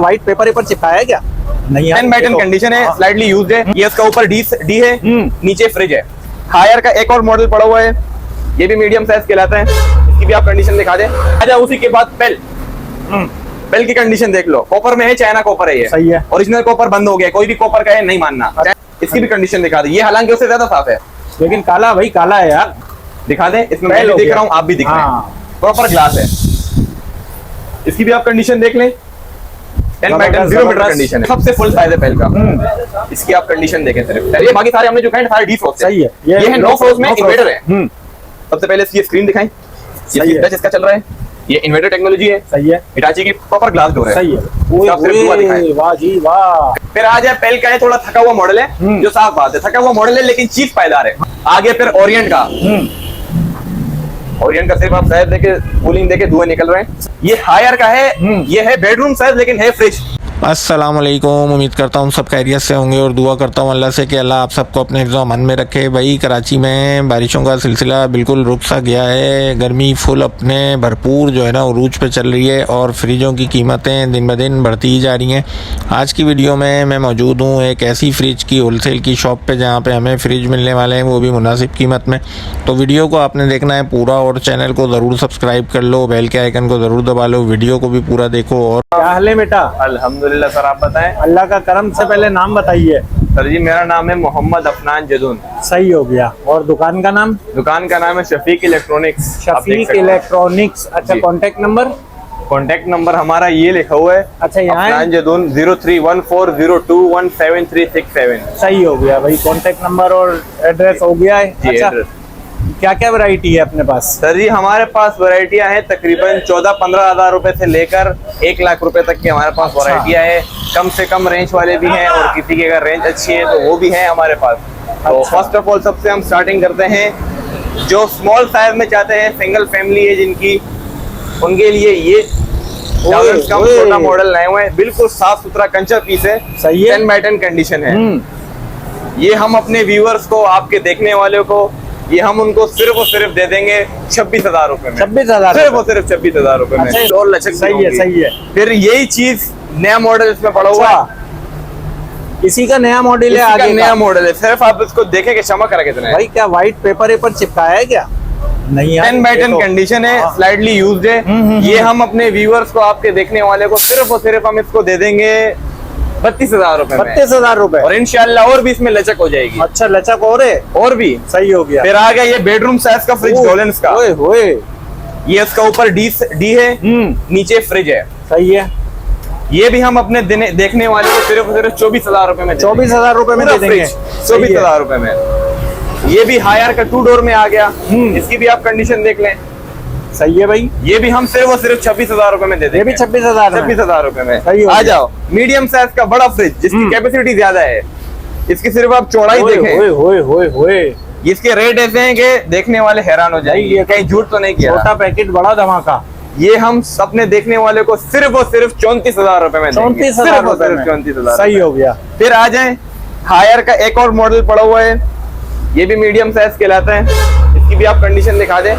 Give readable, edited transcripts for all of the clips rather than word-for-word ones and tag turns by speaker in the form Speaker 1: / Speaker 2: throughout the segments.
Speaker 1: White paper पर चिपकाया है क्या? नहीं,
Speaker 2: 10 बाय 10 कंडीशन है, स्लाइडली यूज्ड है। ये इसका ऊपर डी है, नीचे फ्रिज है। हायर का एक और मॉडल पड़ा हुआ है, ये भी मीडियम साइज कहलाता है। इसकी भी आप कंडीशन दिखा दें। अच्छा, उसी के बाद बेल की कंडीशन देख लो। कॉपर में है, चाइना कॉपर है ये।
Speaker 1: सही है।
Speaker 2: ओरिजिनल कॉपर बंद हो गया, कोई भी कॉपर का है नहीं मानना। इसकी भी कंडीशन दिखा दे। ये हालांकि उससे ज्यादा साफ है,
Speaker 1: लेकिन काला भाई काला है यार।
Speaker 2: दिखा दें। इसमें मैं भी दिख रहा हूँ, आप भी दिख रहे हैं। प्रॉपर ग्लास है। इसकी भी आप कंडीशन देख लें। 10 बाय 10 0 मीटर कंडीशन है, सबसे फुल साइज है बेल का। इसकी आप कंडीशन देखें सिर्फ। ये बाकी सारे हमने जो कहे सारे डी फ्रोस्ट
Speaker 1: सही है।
Speaker 2: ये है 9 फ्रोस्ट में इन्वर्टर है। सबसे पहले इसकी स्क्रीन दिखाएं। ये टच इसका चल रहा है, ये इन्वर्टर टेक्नोलॉजी है।
Speaker 1: सही है।
Speaker 2: हिटाची की प्रॉपर ग्लास डोर है।
Speaker 1: सही है। वाह जी वाह।
Speaker 2: फिर आ जाए पेल का है, थोड़ा थका हुआ मॉडल है, जो साफ बात है, थका हुआ मॉडल है लेकिन चीज पायदार है। आगे फिर ओरिएंट का सिर्फ आप साइज देके कूलिंग देके धुएं निकल रहे हैं। ये हायर का है, ये है बेडरूम साइज लेकिन है फ्रिज।
Speaker 3: अस्सलाम वालेकुम, उम्मीद करता हूँ सब खैरियत से होंगे और दुआ करता हूँ अल्लाह से कि अल्लाह आप सबको अपने हिफ्ज़ व अमन में रखे। भाई कराची में बारिशों का सिलसिला बिल्कुल रुक सा गया है। गर्मी फुल अपने भरपूर जो है ना उरूज पे चल रही है और फ्रिजों की कीमतें दिन ब दिन बढ़ती ही जा रही हैं। आज की वीडियो में मैं मौजूद हूँ एक ऐसी फ्रिज की होलसेल की शॉप पर जहाँ पर हमें फ्रिज मिलने वाले हैं, वो भी मुनासिब कीमत में। तो वीडियो को आपने देखना है पूरा और चैनल को ज़रूर सब्सक्राइब कर लो, बेल के आइकन को ज़रूर दबा लो, वीडियो को भी पूरा देखो। और
Speaker 1: क्या हाल है बेटा?
Speaker 2: अल्हम्दुलिल्लाह सर, आप बताएं।
Speaker 1: अल्लाह का करम से पहले नाम बताइए।
Speaker 2: सर जी, मेरा नाम है मोहम्मद अफनान जदून।
Speaker 1: सही हो गया। और दुकान का नाम?
Speaker 2: दुकान का नाम है शफीक इलेक्ट्रॉनिक्स।
Speaker 1: शफीक इलेक्ट्रॉनिक्स। अच्छा, कांटेक्ट नंबर?
Speaker 2: कांटेक्ट नंबर हमारा ये लिखा हुआ है।
Speaker 1: अच्छा, यहाँ
Speaker 2: अफनान जदून 0314021737।
Speaker 1: सही हो गया भाई। कांटेक्ट नंबर और एड्रेस हो गया है।
Speaker 2: जी,
Speaker 1: अच्छा, क्या क्या वैरायटी है अपने पास?
Speaker 2: सर जी, हमारे पास वैरायटियां हैं तकरीबन 14-15 हज़ार रुपए से लेकर 1 लाख रुपए तक की हमारे पास वैरायटियां हैं। कम से कम रेंज वाले भी हैं और किसी की अगर रेंज अच्छी है तो वो भी है हमारे पास। तो फर्स्ट ऑफ ऑल सबसे हम स्टार्टिंग करते हैं जो स्मॉल साइज में चाहते हैं, सिंगल फैमिली है जिनकी, उनके लिए ये कम छोटा मॉडल लाए हुए हैं। बिल्कुल साफ सुथरा कंचा पीस है।
Speaker 1: सही है।
Speaker 2: 10 बाय 10 कंडीशन है। ये हम अपने व्यूअर्स को, आपके देखने वालों को, ये हम उनको सिर्फ और सिर्फ दे देंगे 26,000 रुपए में।
Speaker 1: 26,000
Speaker 2: सिर्फ और सिर्फ 26,000 रुपए में।
Speaker 1: अच्छा,
Speaker 2: और लचक
Speaker 1: सही है। सही है।
Speaker 2: फिर यही चीज नया मॉडल इसमें पड़ा हुआ है।
Speaker 1: इसी का नया मॉडल है, आगे
Speaker 2: नया मॉडल है। सिर्फ आप इसको देखें कि चमक रहा कितना है।
Speaker 1: भाई क्या व्हाइट पेपर पर चिपकाया है क्या? नहीं,
Speaker 2: 10 बाय 10 कंडीशन है, स्लाइडली यूज्ड है। ये हम अपने व्यूअर्स को, आपके देखने वाले को सिर्फ और सिर्फ हम इसको दे देंगे 32,000 रुपए में।
Speaker 1: 32,000 रुपए।
Speaker 2: और इंशाल्लाह और भी इसमें लचक हो जाएगी।
Speaker 1: अच्छा, लचक और है? और भी सही हो गया।
Speaker 2: फिर आ गया ये बेडरूम साइज का फ्रिज डोलेंस का।
Speaker 1: ओए होए।
Speaker 2: ये इसका ऊपर डी है, नीचे फ्रिज है।
Speaker 1: सही है।
Speaker 2: ये भी हम अपने देखने वाले को सिर्फ 24,000 रुपए में
Speaker 1: 24,000 रुपए में दे देंगे।
Speaker 2: 24,000 रुपए में। ये भी हायर का 2 डोर में आ गया। इसकी भी आप कंडीशन देख लें।
Speaker 1: सही है भाई।
Speaker 2: ये भी हम सिर्फ और सिर्फ 26,000 रुपए में दे देंगे।
Speaker 1: ये भी 26,000
Speaker 2: रुपए में।
Speaker 1: सही हो
Speaker 2: आ
Speaker 1: गया।
Speaker 2: जाओ, मीडियम साइज का बड़ा फ्रिज जिसकी कैपेसिटी ज्यादा है। इसकी सिर्फ आप चौड़ाई देखें।
Speaker 1: होए होए होए होए।
Speaker 2: इसके रेट ऐसे हैं कि देखने वाले हैरान हो जाएंगे। कहीं झूठ तो नहीं किया।
Speaker 1: छोटा पैकेट बड़ा धमाका।
Speaker 2: ये हम अपने देखने वाले को सिर्फ और सिर्फ 34,000 रुपए में
Speaker 1: 34,000 रुपए में।
Speaker 2: 34,000।
Speaker 1: सही हो गया।
Speaker 2: फिर आ जाए, हायर का एक और मॉडल पड़ा हुआ है, ये भी मीडियम साइज कहलाता है। इसकी भी आप कंडीशन दिखा दें।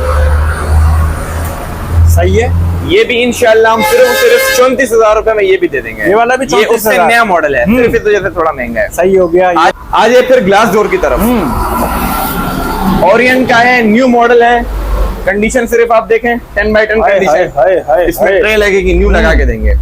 Speaker 1: सही है।
Speaker 2: ये भी इंशाल्लाह हम सिर्फ 34,000 रुपए में ये भी दे देंगे।
Speaker 1: ये वाला भी 34,000।
Speaker 2: उससे नया मॉडल है, सिर्फ इस वजह से थोड़ा महंगा है।
Speaker 1: सही हो गया।
Speaker 2: आ जाए फिर ग्लास डोर की तरफ। ओरिएंट का है, न्यू मॉडल है। कंडीशन सिर्फ आप देखें 10 बाय 10 कंडीशन। इसमें ट्रे लगेगी, न्यू लगा के देंगे।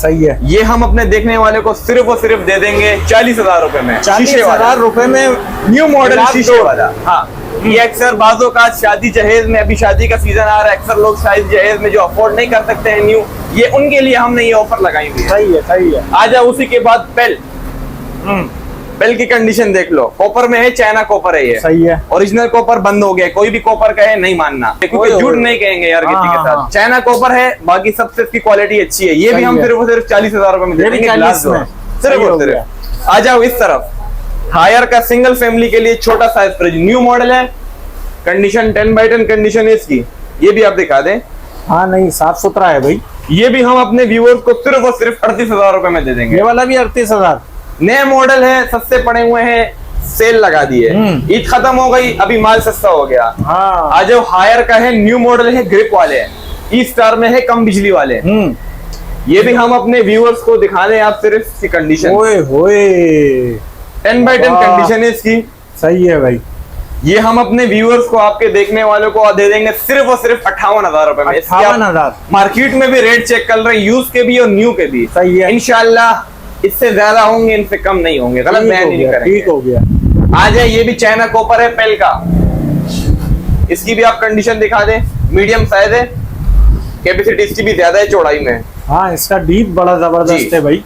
Speaker 1: सही है।
Speaker 2: ये हम अपने देखने वाले को सिर्फ और सिर्फ दे देंगे 40,000 रुपए में।
Speaker 1: 40,000 रुपए में
Speaker 2: न्यू मॉडल शीशे वाला। हाँ, ये अक्सर बाजों का शादी जहेज में, अभी शादी का सीजन आ रहा है, अक्सर लोग शादी जहेज में जो अफोर्ड नहीं कर सकते हैं न्यू, ये उनके लिए हमने ये ऑफर लगाई हुई है।
Speaker 1: सही है। सही है।
Speaker 2: आ जाओ उसी के बाद बेल की कंडीशन देख लो। कॉपर में है, चाइना कॉपर है ये।
Speaker 1: सही है।
Speaker 2: ओरिजिनल कॉपर बंद हो गया, कोई भी कॉपर का है नहीं मानना, क्योंकि झूठ नहीं कहेंगे यार किसी के साथ। चाइना कॉपर है, बाकी सबसे इसकी क्वालिटी अच्छी है। ये भी हम सिर्फ 40,000 रुपए में दे देंगे ग्लास डोर। सिर्फ और सिर्फ। आ जाओ इस तरफ, हायर का सिंगल फैमिली के लिए छोटा साइज फ्रिज, न्यू मॉडल है। कंडीशन 10 बाय 10 कंडीशन है इसकी। ये भी आप दिखा दें।
Speaker 1: हाँ, नहीं साफ सुथरा है भाई।
Speaker 2: ये भी हम अपने व्यूअर्स को सिर्फ और सिर्फ 38,000 रुपए में दे देंगे।
Speaker 1: ये वाला भी 38,000।
Speaker 2: नए मॉडल है, सस्ते पड़े हुए हैं, सेल लगा दी है। ईद खत्म हो गई, अभी माल सस्ता हो गया।
Speaker 1: हाँ।
Speaker 2: आज हायर का है, न्यू मॉडल है, ग्रिप वाले हैं। ई स्टार में है, कम बिजली वाले। ये भी हम अपने व्यूअर्स को दिखा दें, आप सिर्फ इसकी कंडीशन,
Speaker 1: ओए होए
Speaker 2: 10x10 कंडीशन है इसकी।
Speaker 1: सही है भाई।
Speaker 2: ये हम अपने व्यूअर्स को, आपके देखने वालों को दे देंगे सिर्फ और सिर्फ 58,000 रुपए में।
Speaker 1: 58,000
Speaker 2: मार्केट में भी रेट चेक कर रहे हैं, यूज के भी और न्यू के भी।
Speaker 1: सही है।
Speaker 2: इंशाल्लाह इससे ज्यादा होंगे, इनसे कम नहीं होंगे, गलत बयान नहीं करेंगे।
Speaker 1: ठीक हो गया।
Speaker 2: आ जाए, ये भी चाइना कॉपर है पेल का, इसकी भी आप कंडीशन दिखा दें। मीडियम साइज है, कैपेसिटी इसकी भी ज्यादा है चौड़ाई में।
Speaker 1: हाँ, इसका डीप बड़ा जबरदस्त है भाई।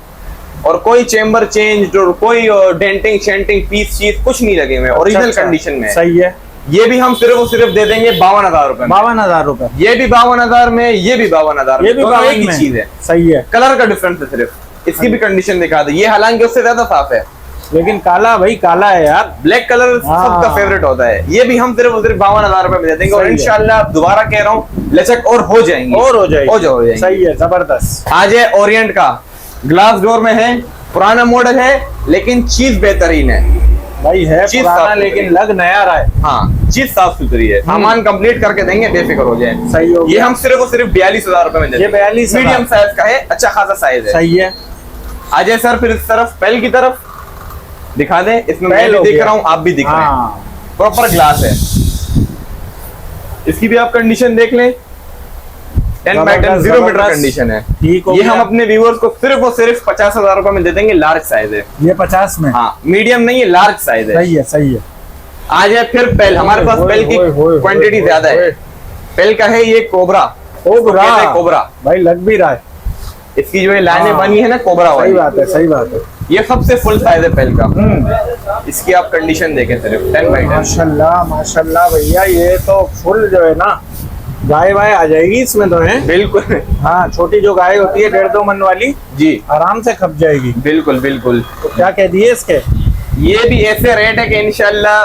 Speaker 2: और कोई चेंबर चेंज और कोई डेंटिंग शेंटिंग पीस चीज कुछ नहीं लगे हुए, ओरिजिनल कंडीशन में।
Speaker 1: सही है।
Speaker 2: ये भी हम सिर्फ और सिर्फ दे देंगे 52,000 रुपए में।
Speaker 1: 52,000 रुपए।
Speaker 2: ये भी 52,000 में, ये भी 52,000 में,
Speaker 1: ये भी
Speaker 2: दोनों
Speaker 1: 52
Speaker 2: एक ही
Speaker 1: में
Speaker 2: चीज है।
Speaker 1: सही है।
Speaker 2: कलर का डिफरेंस है सिर्फ। इसकी भी कंडीशन दिखा दे, ये हालांकि उससे ज्यादा साफ है,
Speaker 1: लेकिन काला भाई काला है यार।
Speaker 2: ब्लैक कलर सबका फेवरेट होता है। ये भी हम सिर्फ और सिर्फ 52,000 रुपए में दे देंगे। और इंशाल्लाह दोबारा कह रहा हूँ, लचक और हो जाएंगे,
Speaker 1: और हो जाएगी।
Speaker 2: हो जाएंगे।
Speaker 1: सही है, जबरदस्त।
Speaker 2: आज है ओरिएंट का, ग्लास डोर में है, पुराना मॉडल है लेकिन चीज बेहतरीन है
Speaker 1: भाई। है
Speaker 2: चीज
Speaker 1: पुराना
Speaker 2: साफ
Speaker 1: लेकिन लग नया रहा है।
Speaker 2: हाँ, चीज साफ सुथरी है, सामान कंप्लीट करके देंगे, बेफिक्र हो जाए।
Speaker 1: सही हो
Speaker 2: ये
Speaker 1: गया।
Speaker 2: हम सिर्फ और सिर्फ 42,000 रुपए में देते
Speaker 1: ये 42,000
Speaker 2: मीडियम साइज का है, अच्छा खासा साइज है।
Speaker 1: सही है।
Speaker 2: आ जाए सर फिर इस तरफ, पेल की तरफ दिखा दें। इसमें मैं
Speaker 1: पेल
Speaker 2: भी
Speaker 1: हो
Speaker 2: दिख
Speaker 1: गया।
Speaker 2: रहा हूँ, आप भी दिख रहे हैं,
Speaker 1: हाँ,
Speaker 2: प्रॉपर ग्लास है। इसकी भी आप कंडीशन देख लें, 10x10 0 मीटर कंडीशन है।
Speaker 1: ठीक हो
Speaker 2: ये
Speaker 1: गया।
Speaker 2: हम अपने व्यूअर्स को सिर्फ और सिर्फ 50,000 रुपए में दे देंगे, लार्ज साइज है।
Speaker 1: ये 50 में।
Speaker 2: हाँ, मीडियम नहीं है, लार्ज साइज है।
Speaker 1: सही है, सही है।
Speaker 2: आ जाए फिर पेल, हमारे पास पेल की क्वांटिटी ज्यादा है। पेल का है ये कोबरा, कोबरा
Speaker 1: भाई लग भी रहा है।
Speaker 2: इसकी जो ये लाइनें
Speaker 1: हाँ।
Speaker 2: बनी है ना कोबरा
Speaker 1: सही
Speaker 2: वाली,
Speaker 1: बात है, सही बात है।
Speaker 2: ये सबसे फुल साइज है पेल का। इसकी आप कंडीशन देखें सिर्फ 10x10।
Speaker 1: माशाल्लाह माशाल्लाह भैया, ये तो फुल जो है ना, गाय वाय आ जाएगी इसमें तो है।
Speaker 2: बिल्कुल।
Speaker 1: हाँ, छोटी जो गाय होती है 1.5-2 मन वाली,
Speaker 2: जी
Speaker 1: आराम से खप जाएगी।
Speaker 2: बिल्कुल बिल्कुल।
Speaker 1: तो क्या कह दिए इसके?
Speaker 2: ये भी ऐसे रेट है कि इंशाल्लाह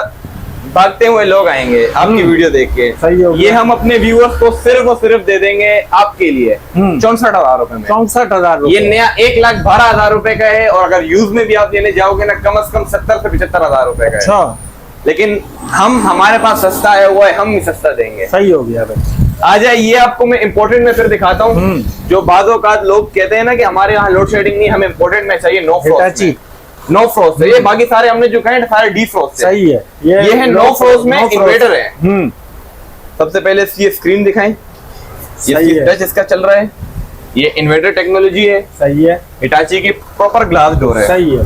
Speaker 2: भागते हुए लोग आएंगे आपकी वीडियो देख के।
Speaker 1: सही हो गया।
Speaker 2: ये हम अपने व्यूअर्स को सिर्फ और सिर्फ दे देंगे आपके लिए 64,000 रुपए में।
Speaker 1: 64,000
Speaker 2: ये नया 1,12,000 रुपए का है, और अगर यूज में भी आप लेने जाओगे ना, कम से कम 70 से 75,000 रुपए का है।
Speaker 1: अच्छा,
Speaker 2: लेकिन हमारे पास सस्ता है, वो है, हम ही सस्ता देंगे।
Speaker 1: सही हो गया भाई।
Speaker 2: आ जाए, ये आपको मैं इम्पोर्टेंट में फिर दिखाता हूँ। जो बाज़ों का लोग कहते हैं ना कि हमारे यहाँ लोड शेडिंग नहीं, हमें इम्पोर्टेंट में चाहिए नो फ्रोस्ट, नो फ्रोस्ट। ये बाकी सारे हमने जो कहे सारे डी फ्रोस्ट।
Speaker 1: सही है।
Speaker 2: ये है नो फ्रोस्ट में इन्वर्टर है।
Speaker 1: हम्म,
Speaker 2: सबसे पहले ये स्क्रीन दिखाएं,
Speaker 1: सही है।
Speaker 2: टच इसका चल रहा है, ये इन्वर्टर टेक्नोलॉजी है।
Speaker 1: सही है,
Speaker 2: हिटाची की प्रॉपर ग्लास डोर है।
Speaker 1: सही है।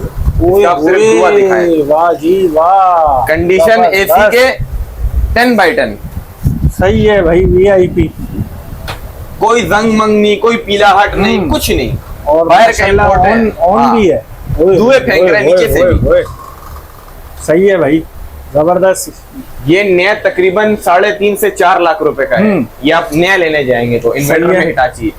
Speaker 2: आप सिर्फ दुआ दिखाएं।
Speaker 1: वाह जी वाह,
Speaker 2: कंडीशन एसी के 10x10।
Speaker 1: सही है भाई, वीआईपी।
Speaker 2: कोई जंग मंग नहीं, कोई पीलाहट नहीं, कुछ नहीं।
Speaker 1: और
Speaker 2: बाहर का import है।
Speaker 1: ऑन
Speaker 2: हाँ।
Speaker 1: भी है,
Speaker 2: धुएं फेंक रहे हैं नीचे से भी।
Speaker 1: सही है भाई, जबरदस्त।
Speaker 2: ये नया तकरीबन 3.5 से 4 लाख रुपए का है। ये आप नया लेने जाएंगे तो इन्वर्टर में हिटाची।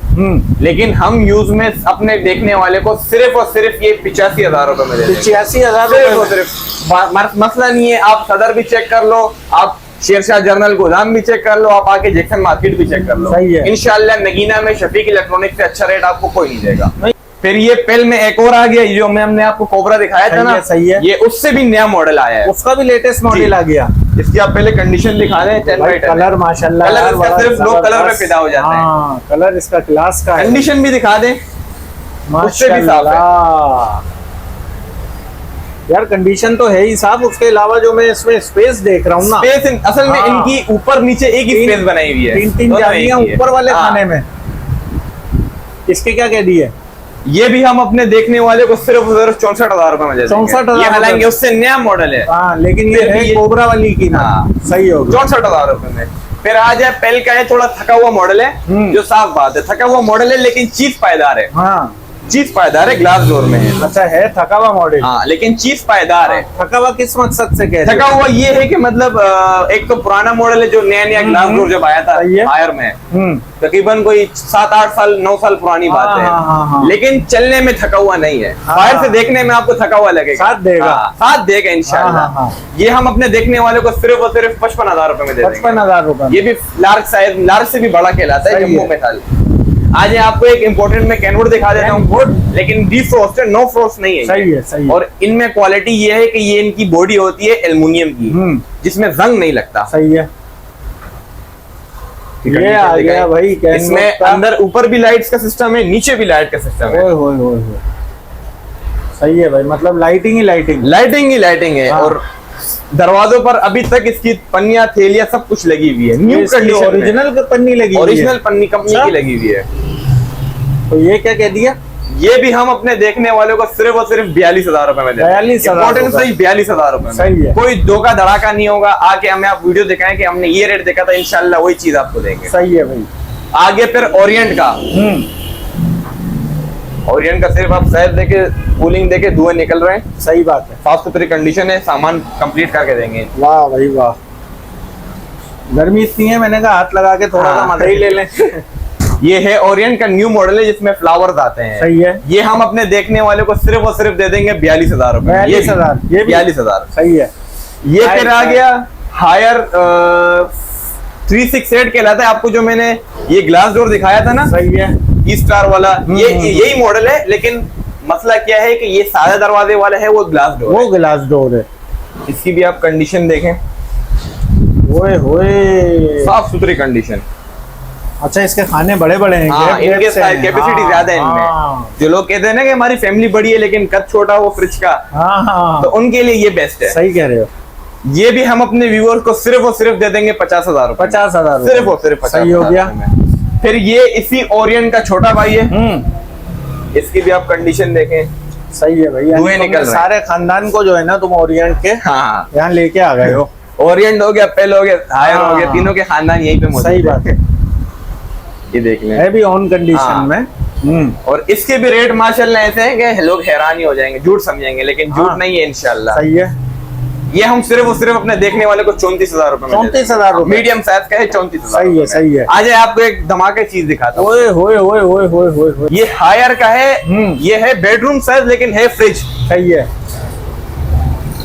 Speaker 2: लेकिन हम यूज में अपने देखने वाले को सिर्फ और सिर्फ ये 85,000 रुपए में दे देंगे।
Speaker 1: 85,000
Speaker 2: सिर्फ और सिर्फ। मसला नहीं है, आप सदर भी चेक कर लो, आप शेरशाह जर्नल गोदाम भी चेक कर लो, आप आके जैक्सन मार्केट भी चेक कर लो।
Speaker 1: सही है।
Speaker 2: इंशाल्लाह नगीना में शफीक इलेक्ट्रॉनिक से अच्छा रेट आपको कोई नहीं देगा। फिर ये पेल में एक और आ गया, ये जो हमने आपको कोबरा दिखाया था ना,
Speaker 1: सही है।
Speaker 2: ये उससे भी नया मॉडल आया है,
Speaker 1: उसका भी लेटेस्ट मॉडल आ गया।
Speaker 2: इसकी आप पहले कंडीशन दिखा दें। 10x10
Speaker 1: कलर माशाल्लाह,
Speaker 2: कलर इसका सिर्फ लोग कलर में फिदा हो जाते हैं।
Speaker 1: हाँ, कलर इसका क्लास का है।
Speaker 2: कंडीशन भी दिखा दें, उससे भी साफ है।
Speaker 1: माशाल्लाह यार, कंडीशन तो है ही साफ। उसके अलावा जो मैं इसमें स्पेस देख रहा हूँ ना,
Speaker 2: स्पेस असल में
Speaker 1: हाँ।
Speaker 2: इनकी ऊपर नीचे एक ही स्पेस बनाई हुई है,
Speaker 1: 3
Speaker 2: दोनों
Speaker 1: जालियां
Speaker 2: एक ही है।
Speaker 1: ऊपर वाले
Speaker 2: हाँ।
Speaker 1: खाने में। इसके क्या कह दिए?
Speaker 2: ये भी हम अपने देखने वाले को सिर्फ 64,000 रुपए में दे देंगे।
Speaker 1: 64,000
Speaker 2: ये हालांकि उससे नया मॉडल है।
Speaker 1: हाँ, लेकिन ये है कोबरा वाली की ना।
Speaker 2: हाँ।
Speaker 1: सही हो गया।
Speaker 2: 64,000 रुपए में। फिर आ जाए पेल का, है थोड़ा थका हुआ मॉडल है, जो साफ बात है, थका हुआ मॉडल है लेकिन चीज पायदार है।
Speaker 1: हाँ,
Speaker 2: चीज पायदार है, ग्लास डोर में है।
Speaker 1: अच्छा है थका हुआ मॉडल।
Speaker 2: हाँ, लेकिन चीज पायदार है।
Speaker 1: थका हुआ किस मकसद से कह रहे
Speaker 2: थका हुआ ये है कि मतलब एक तो पुराना मॉडल है, जो नया नया ग्लास डोर जब आया था
Speaker 1: सही है।
Speaker 2: फायर में,
Speaker 1: हो?
Speaker 2: तकरीबन कोई 7-8 साल 9 साल पुरानी बात
Speaker 1: हाँ, हाँ।
Speaker 2: है, लेकिन चलने में थका हुआ नहीं है।
Speaker 1: हाँ।
Speaker 2: फायर से देखने में आपको थका हुआ लगेगा,
Speaker 1: साथ देगा।
Speaker 2: साथ देगा इंशाल्लाह।
Speaker 1: हाँ।
Speaker 2: ये हम अपने देखने वाले को सिर्फ और सिर्फ 55,000 रुपए में दे देंगे।
Speaker 1: 55,000 रुपए।
Speaker 2: ये भी लार्ज साइज, लार्ज से भी बड़ा कहलाता है,
Speaker 1: सही
Speaker 2: जम्मू
Speaker 1: है।
Speaker 2: में था। आज आपको एक इम्पोर्टेंट में कैनवुड दिखा देता हूँ, लेकिन डी फ्रोस्ट है, नो फ्रोस्ट नहीं है।
Speaker 1: सही है, सही है।
Speaker 2: और इनमें क्वालिटी ये है कि ये इनकी बॉडी होती है एल्युमिनियम की, जिसमें जंग नहीं लगता।
Speaker 1: सही है। ये आ गया भाई कैन
Speaker 2: इसमें
Speaker 1: वॉक का।
Speaker 2: अंदर ऊपर भी लाइट्स का सिस्टम है, नीचे भी लाइट का सिस्टम है।
Speaker 1: ओए होए होए होए। सही है भाई, मतलब लाइटिंग ही लाइटिंग।
Speaker 2: लाइटिंग ही लाइटिंग है।
Speaker 1: हाँ।
Speaker 2: और दरवाजों पर अभी तक इसकी पन्नियां, थैलियां सब कुछ लगी हुई है, न्यू कंडीशन में।
Speaker 1: ओरिजिनल पन्नी लगी हुई है।
Speaker 2: ओरिजिनल पन्नी कंपनी
Speaker 1: अच्छा।
Speaker 2: की लगी हुई है।
Speaker 1: तो ये क्या कह दिया?
Speaker 2: ये भी हम अपने देखने वालों को सिर्फ और सिर्फ 42,000 रुपए में देते हैं।
Speaker 1: 42,000
Speaker 2: इम्पोर्टेंट सही 42,000 रुपए
Speaker 1: सही
Speaker 2: में।
Speaker 1: है।
Speaker 2: कोई धोखा धड़ाका नहीं होगा। आके हमें आप वीडियो दिखाएं कि हमने ये रेट देखा था, इंशाल्लाह वही चीज आपको देंगे।
Speaker 1: सही है भाई।
Speaker 2: आगे फिर ओरिएंट का। ओरिएंट का सिर्फ आप शायद देके कूलिंग देके धुएं निकल रहे हैं।
Speaker 1: सही बात है।
Speaker 2: साफ सुथरी कंडीशन है, सामान कंप्लीट करके देंगे।
Speaker 1: वाह भाई वाह। गर्मी इतनी है, मैंने कहा हाथ लगा के थोड़ा सा
Speaker 2: हाँ।
Speaker 1: मजा ही ले लें।
Speaker 2: ये है ओरिएंट का न्यू मॉडल है जिसमें फ्लावर्स आते हैं।
Speaker 1: सही है।
Speaker 2: ये हम अपने देखने वाले को सिर्फ और सिर्फ दे देंगे 42,000 रुपए।
Speaker 1: 42,000, ये भी?
Speaker 2: 42,000।
Speaker 1: सही है।
Speaker 2: ये फिर आ गया हायर 368 कहलाता है। आपको जो मैंने ये ग्लास डोर दिखाया था ना,
Speaker 1: सही है।
Speaker 2: ई स्टार वाला, ये यही मॉडल है। लेकिन मसला क्या है कि ये सादा दरवाजे वाला है, वो ग्लास डोर
Speaker 1: वो ग्लास डोर है।
Speaker 2: इसकी भी आप कंडीशन देखें,
Speaker 1: ओए होए।
Speaker 2: साफ सुथरी कंडीशन।
Speaker 1: अच्छा, इसके खाने बड़े बड़े हैं।
Speaker 2: हाँ,
Speaker 1: गैप
Speaker 2: इनके
Speaker 1: से हैं।
Speaker 2: कैपेसिटी
Speaker 1: हाँ,
Speaker 2: ज्यादा है
Speaker 1: हाँ,
Speaker 2: इनमें। जो लोग कहते हैं ना कि हमारी फैमिली बड़ी है लेकिन कद छोटा हो फ्रिज का,
Speaker 1: हाँ हाँ
Speaker 2: तो उनके लिए ये बेस्ट है।
Speaker 1: सही कह रहे हो।
Speaker 2: ये भी हम अपने व्यूअर्स को सिर्फ और सिर्फ दे देंगे 50,000 रुपए।
Speaker 1: 50,000
Speaker 2: सिर्फ और सिर्फ 50,000
Speaker 1: सही हो गया।
Speaker 2: रुपए में। फिर ये इसी ओरिएंट का छोटा भाई है। इसकी भी आप कंडीशन देखें।
Speaker 1: सही है भाई। यानी
Speaker 2: धुएं
Speaker 1: तुमने
Speaker 2: निकल रहे हैं।
Speaker 1: सारे खानदान को जो है ना, तुम ओरिएंट के
Speaker 2: हाँ,
Speaker 1: यहाँ लेके आ गए हो।
Speaker 2: ओरिएंट हो गया, पेल हो गया, हायर हो गया,
Speaker 1: हाँ।
Speaker 2: तीनों के खानदान यहीं पे मौजूद
Speaker 1: सही बात है।
Speaker 2: ये देख लें।
Speaker 1: है भी ऑन कंडीशन
Speaker 2: हाँ।
Speaker 1: में।
Speaker 2: और इसके भी रेट माशाल्लाह ऐसे हैं कि लोग हैरान ही हो जाएंगे, झूठ समझेंगे, लेकिन झूठ
Speaker 1: हाँ।
Speaker 2: नहीं है इंशाल्लाह।
Speaker 1: सही है।
Speaker 2: ये हम सिर्फ और सिर्फ अपने देखने वाले को 34,000 रुपए में
Speaker 1: 34,000 रुपए।
Speaker 2: मीडियम साइज का है, 34,000।
Speaker 1: सही है, सही है।
Speaker 2: आज आपको एक धमाके चीज दिखाता हूँ।
Speaker 1: ओए होए होए होए होए होए होए।
Speaker 2: ये हायर का है। ये है बेडरूम साइज लेकिन है फ्रिज।
Speaker 1: सही है।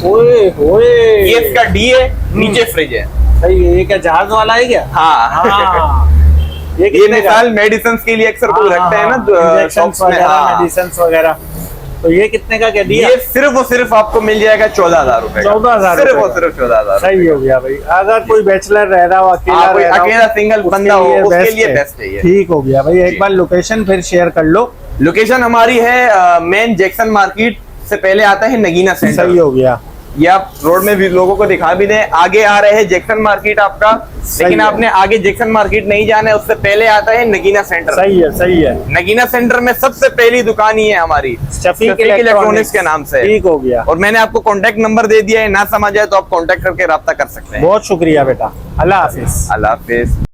Speaker 1: ओए होए।
Speaker 2: ये इसका डी है, नीचे फ्रिज है।
Speaker 1: सही है। ये क्या जहाज वाला है क्या?
Speaker 2: हाँ,
Speaker 1: हाँ।
Speaker 2: ये
Speaker 1: कितने का?
Speaker 2: मिसाल मेडिसिन के लिए अक्सर कोई रखते हैं ना
Speaker 1: इंजेक्शंस
Speaker 2: शॉप्स में।
Speaker 1: वगैरह,
Speaker 2: हाँ।
Speaker 1: मेडिसिन्स वगैरह। तो ये कितने का कह दिया?
Speaker 2: ये सिर्फ और सिर्फ आपको मिल जाएगा 14,000 रुपए।
Speaker 1: 14,000
Speaker 2: सिर्फ
Speaker 1: रुपए
Speaker 2: और सिर्फ 14,000।
Speaker 1: सही हो गया भाई। अगर कोई बैचलर रह रहा हो, अकेला
Speaker 2: कोई
Speaker 1: रह रहा हो,
Speaker 2: अकेला सिंगल
Speaker 1: उसके
Speaker 2: बंदा हो,
Speaker 1: लिए
Speaker 2: उसके
Speaker 1: best
Speaker 2: लिए
Speaker 1: है।
Speaker 2: बेस्ट है ये।
Speaker 1: ठीक हो गया भाई।
Speaker 2: जी।
Speaker 1: एक बार लोकेशन फिर शेयर कर लो।
Speaker 2: लोकेशन हमारी है मेन जैक्सन मार्केट से पहले आता है नगीना सेंटर।
Speaker 1: सही हो गया।
Speaker 2: ये आप रोड में भी लोगों को दिखा भी दें। आगे आ रहे हैं जैक्सन मार्केट आपका, लेकिन
Speaker 1: है।
Speaker 2: आपने आगे जैक्सन मार्केट नहीं जाना है, उससे पहले आता है नगीना सेंटर।
Speaker 1: सही है, सही है।
Speaker 2: नगीना सेंटर में सबसे पहली दुकान ही है हमारी,
Speaker 1: शफीक
Speaker 2: इलेक्ट्रॉनिक्स के नाम से।
Speaker 1: ठीक हो गया।
Speaker 2: और मैंने आपको कांटेक्ट नंबर दे दिया है, ना समझ आए तो आप कांटेक्ट करके राब्ता कर सकते हैं।
Speaker 1: बहुत शुक्रिया बेटा। अल्लाह हाफिज।
Speaker 2: अल्लाह हाफिज।